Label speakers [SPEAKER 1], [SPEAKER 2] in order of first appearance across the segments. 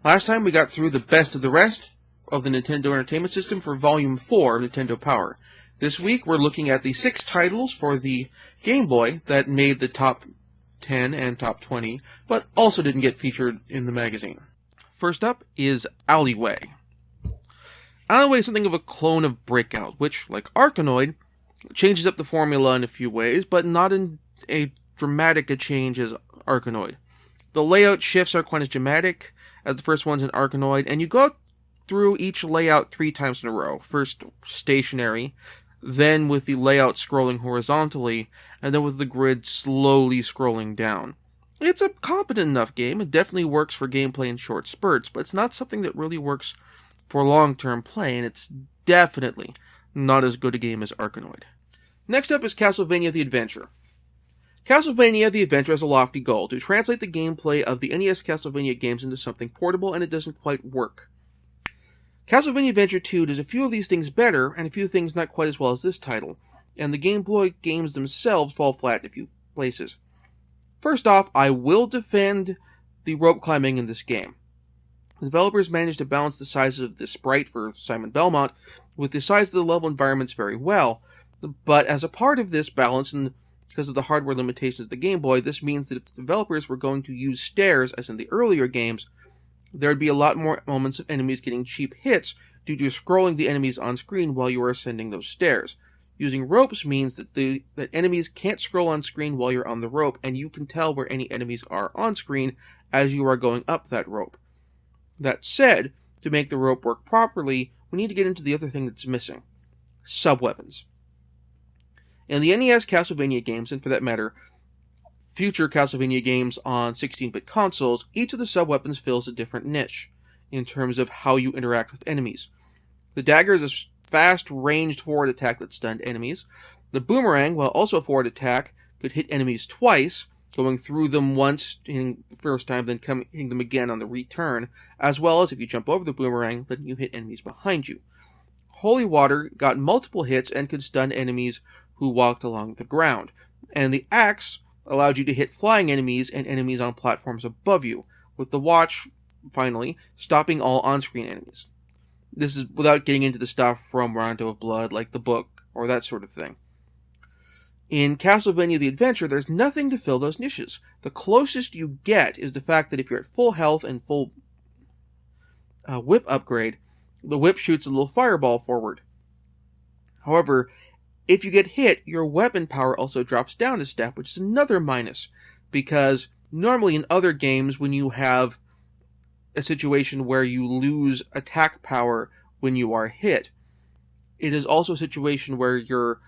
[SPEAKER 1] Last time we got through the best of the rest of the Nintendo Entertainment System for Volume 4 of Nintendo Power. This week we're looking at the 6 titles for the Game Boy that made the top 10 and top 20, but also didn't get featured in the magazine. First up is Alleyway. Alleyway is something of a clone of Breakout, which, like Arkanoid, changes up the formula in a few ways, but not in a dramatic a change as Arkanoid. The layout shifts aren't quite as dramatic as the first ones in Arkanoid, and you go through each layout 3 times in a row. First stationary, then with the layout scrolling horizontally, and then with the grid slowly scrolling down. It's a competent enough game. It definitely works for gameplay in short spurts, but it's not something that really works for long-term play, and it's definitely not as good a game as Arkanoid. Next up is Castlevania The Adventure. Castlevania The Adventure has a lofty goal, to translate the gameplay of the NES Castlevania games into something portable, and it doesn't quite work. Castlevania Adventure 2 does a few of these things better, and a few things not quite as well as this title, and the Game Boy games themselves fall flat in a few places. First off, I will defend the rope climbing in this game. The developers managed to balance the sizes of the sprite for Simon Belmont with the size of the level environments very well, but as a part of this balance, and because of the hardware limitations of the Game Boy, this means that if the developers were going to use stairs, as in the earlier games, there would be a lot more moments of enemies getting cheap hits due to scrolling the enemies on screen while you are ascending those stairs. Using ropes means that enemies can't scroll on screen while you're on the rope, and you can tell where any enemies are on screen as you are going up that rope. That said, to make the rope work properly, we need to get into the other thing that's missing: sub-weapons. In the NES Castlevania games, and for that matter, future Castlevania games on 16-bit consoles, each of the sub-weapons fills a different niche in terms of how you interact with enemies. The dagger is a fast, ranged forward attack that stunned enemies. The boomerang, while also a forward attack, could hit enemies twice, going through them once hitting the first time, then hitting them again on the return, as well as if you jump over the boomerang, then you hit enemies behind you. Holy Water got multiple hits and could stun enemies who walked along the ground, and the axe allowed you to hit flying enemies and enemies on platforms above you, with the watch, finally, stopping all on-screen enemies. This is without getting into the stuff from Rondo of Blood, like the book, or that sort of thing. In Castlevania The Adventure, there's nothing to fill those niches. The closest you get is the fact that if you're at full health and full whip upgrade, the whip shoots a little fireball forward. However, if you get hit, your weapon power also drops down a step, which is another minus, because normally in other games, when you have a situation where you lose attack power when you are hit, it is also a situation where your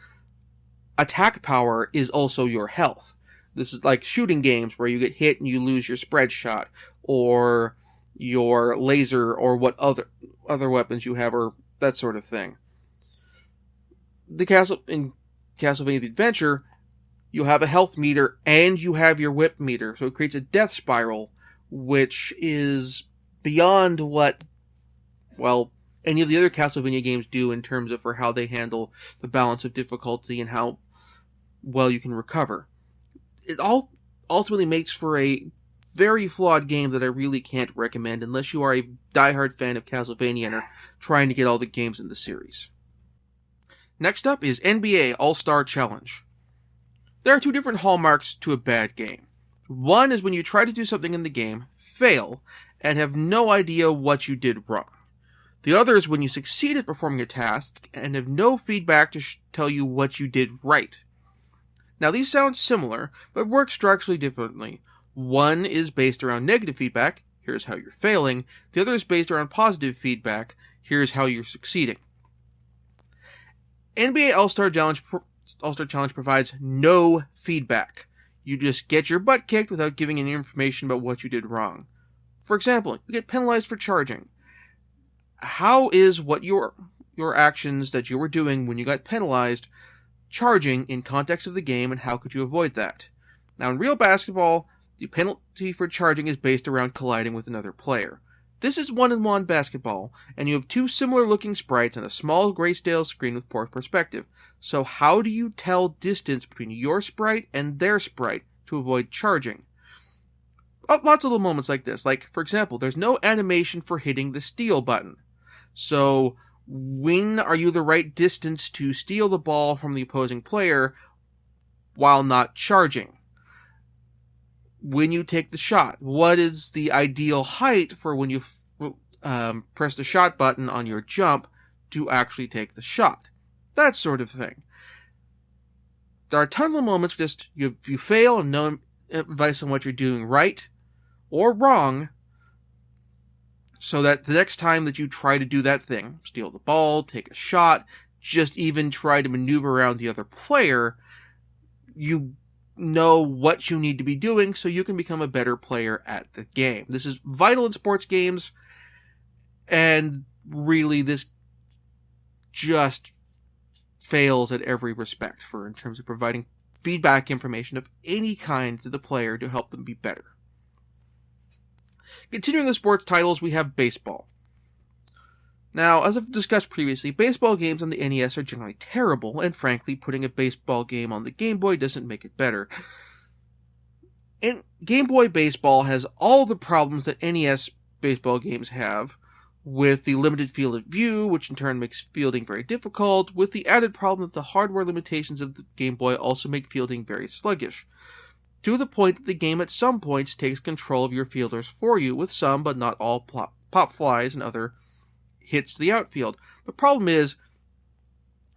[SPEAKER 1] attack power is also your health. This is like shooting games where you get hit and you lose your spread shot, or your laser, or what other weapons you have, or that sort of thing. In Castlevania The Adventure, you have a health meter and you have your whip meter, so it creates a death spiral, which is beyond what, well, any of the other Castlevania games do in terms of for how they handle the balance of difficulty and how well you can recover. It all ultimately makes for a very flawed game that I really can't recommend unless you are a diehard fan of Castlevania and are trying to get all the games in the series. Next up is NBA AllStar Challenge. There are 2 different hallmarks to a bad game. One is when you try to do something in the game, fail, and have no idea what you did wrong. The other is when you succeed at performing a task and have no feedback to tell you what you did right. Now these sound similar, but work structurally differently. One is based around negative feedback, here's how you're failing. The other is based around positive feedback, here's how you're succeeding. NBA All-Star Challenge provides no feedback. You just get your butt kicked without giving any information about what you did wrong. For example, you get penalized for charging. How is what your actions that you were doing when you got penalized charging in context of the game, and how could you avoid that? Now in real basketball, the penalty for charging is based around colliding with another player. This is 1-on-1 basketball, and you have 2 similar-looking sprites on a small grayscale screen with poor perspective. So how do you tell distance between your sprite and their sprite to avoid charging? lots of little moments like this. Like, for example, there's no animation for hitting the steal button. So, when are you the right distance to steal the ball from the opposing player while not charging? When you take the shot, what is the ideal height for when you press the shot button on your jump to actually take the shot? That sort of thing. There are tons of moments just you fail and no advice on what you're doing right or wrong, so that the next time that you try to do that thing, steal the ball, take a shot, just even try to maneuver around the other player, you know what you need to be doing so you can become a better player at the game. This is vital in sports games, and really this just fails at every respect in terms of providing feedback information of any kind to the player to help them be better. Continuing the sports titles, we have baseball. Now, as I've discussed previously, baseball games on the NES are generally terrible, and frankly, putting a baseball game on the Game Boy doesn't make it better. And Game Boy Baseball has all the problems that NES baseball games have, with the limited field of view, which in turn makes fielding very difficult, with the added problem that the hardware limitations of the Game Boy also make fielding very sluggish, to the point that the game at some points takes control of your fielders for you, with some but not all pop flies and other hits to the outfield. The problem is,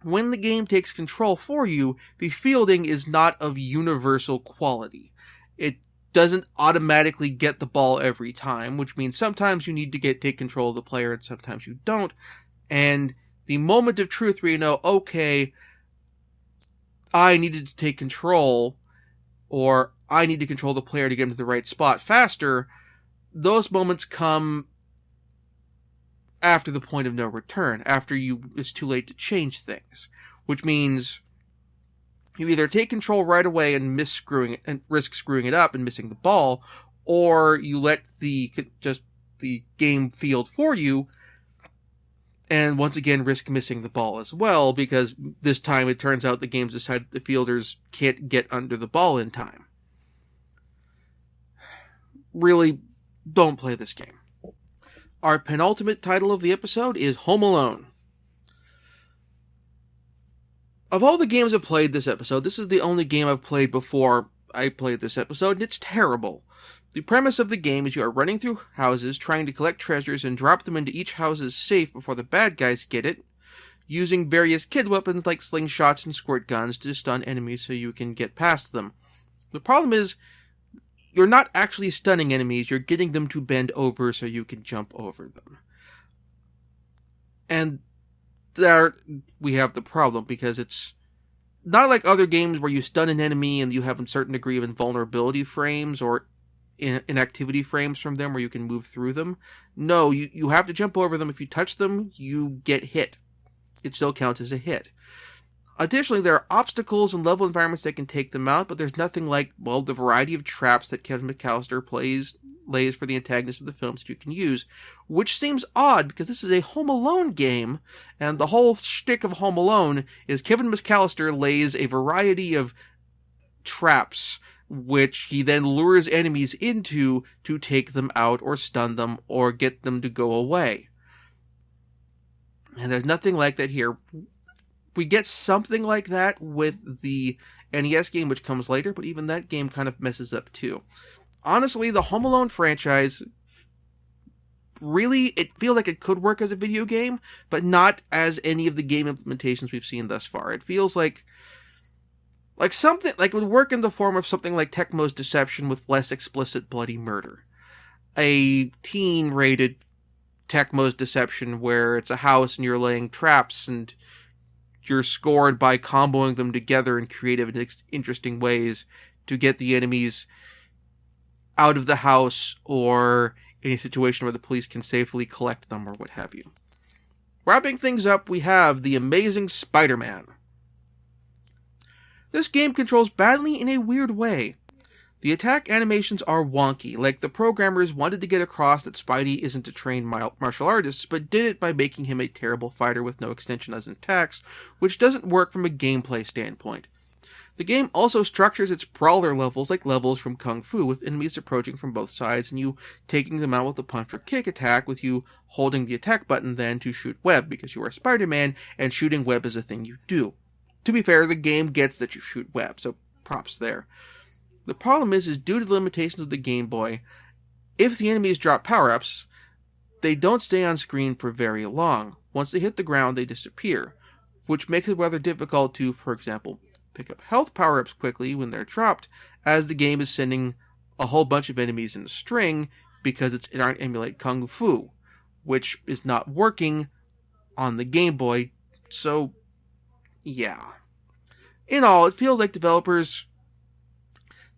[SPEAKER 1] when the game takes control for you, the fielding is not of universal quality. It doesn't automatically get the ball every time, which means sometimes you need to take control of the player and sometimes you don't. And the moment of truth where you know, okay, I needed to take control, or I need to control the player to get him to the right spot faster, those moments come after the point of no return, after it's too late to change things, which means you either take control right away and risk screwing it up and missing the ball, or you let the game field for you, and once again risk missing the ball as well, because this time it turns out the game's decided the fielders can't get under the ball in time. Really, don't play this game. Our penultimate title of the episode is Home Alone. Of all the games I've played this episode, this is the only game I've played before I played this episode, and it's terrible. The premise of the game is you are running through houses, trying to collect treasures and drop them into each house's safe before the bad guys get it, using various kid weapons like slingshots and squirt guns to stun enemies so you can get past them. The problem is, you're not actually stunning enemies, you're getting them to bend over so you can jump over them. And there we have the problem, because it's not like other games where you stun an enemy and you have a certain degree of invulnerability frames or inactivity frames from them where you can move through them. No, you have to jump over them. If you touch them, you get hit. It still counts as a hit. Additionally, there are obstacles and level environments that can take them out, but there's nothing like, well, the variety of traps that Kevin McAllister lays for the antagonists of the films that you can use, which seems odd because this is a Home Alone game, and the whole shtick of Home Alone is Kevin McAllister lays a variety of traps which he then lures enemies into to take them out or stun them or get them to go away. And there's nothing like that here. We get something like that with the NES game, which comes later, but even that game kind of messes up too. Honestly, the Home Alone franchise, really, it feels like it could work as a video game, but not as any of the game implementations we've seen thus far. It feels like something, like it would work in the form of something like Tecmo's Deception with less explicit bloody murder. A teen-rated Tecmo's Deception where it's a house and you're laying traps and you're scored by comboing them together in creative and interesting ways to get the enemies out of the house or in a situation where the police can safely collect them or what have you. Wrapping things up, we have the amazing SpiderMan. This game controls badly in a weird way. The attack animations are wonky, like the programmers wanted to get across that Spidey isn't a trained martial artist, but did it by making him a terrible fighter with no extension as attacks, which doesn't work from a gameplay standpoint. The game also structures its brawler levels like levels from Kung Fu, with enemies approaching from both sides and you taking them out with a punch or kick attack, with you holding the attack button then to shoot web, because you are Spider-Man and shooting web is a thing you do. To be fair, the game gets that you shoot web, so props there. The problem is due to the limitations of the Game Boy, if the enemies drop power-ups, they don't stay on screen for very long. Once they hit the ground, they disappear, which makes it rather difficult to, for example, pick up health power-ups quickly when they're dropped, as the game is sending a whole bunch of enemies in a string because it aren't emulate Kung Fu, which is not working on the Game Boy, so yeah. In all, it feels like developers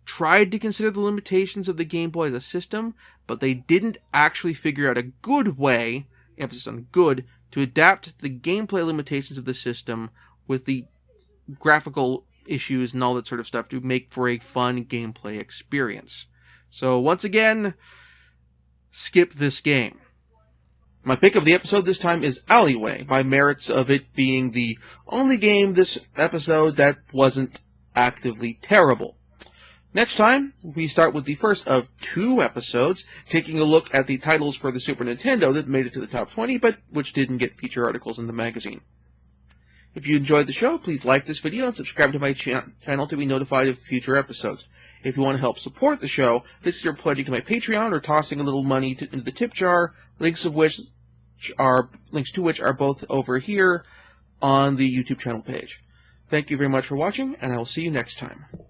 [SPEAKER 1] tried to consider the limitations of the Game Boy as a system, but they didn't actually figure out a good way, emphasis on good, to adapt the gameplay limitations of the system with the graphical issues and all that sort of stuff to make for a fun gameplay experience. So once again, skip this game. My pick of the episode this time is Alleyway, by merits of it being the only game this episode that wasn't actively terrible. Next time, we start with the first of 2 episodes, taking a look at the titles for the Super Nintendo that made it to the top 20, but which didn't get feature articles in the magazine. If you enjoyed the show, please like this video and subscribe to my channel to be notified of future episodes. If you want to help support the show, please consider pledging to my Patreon or tossing a little money into the tip jar, links to which are both over here on the YouTube channel page. Thank you very much for watching, and I will see you next time.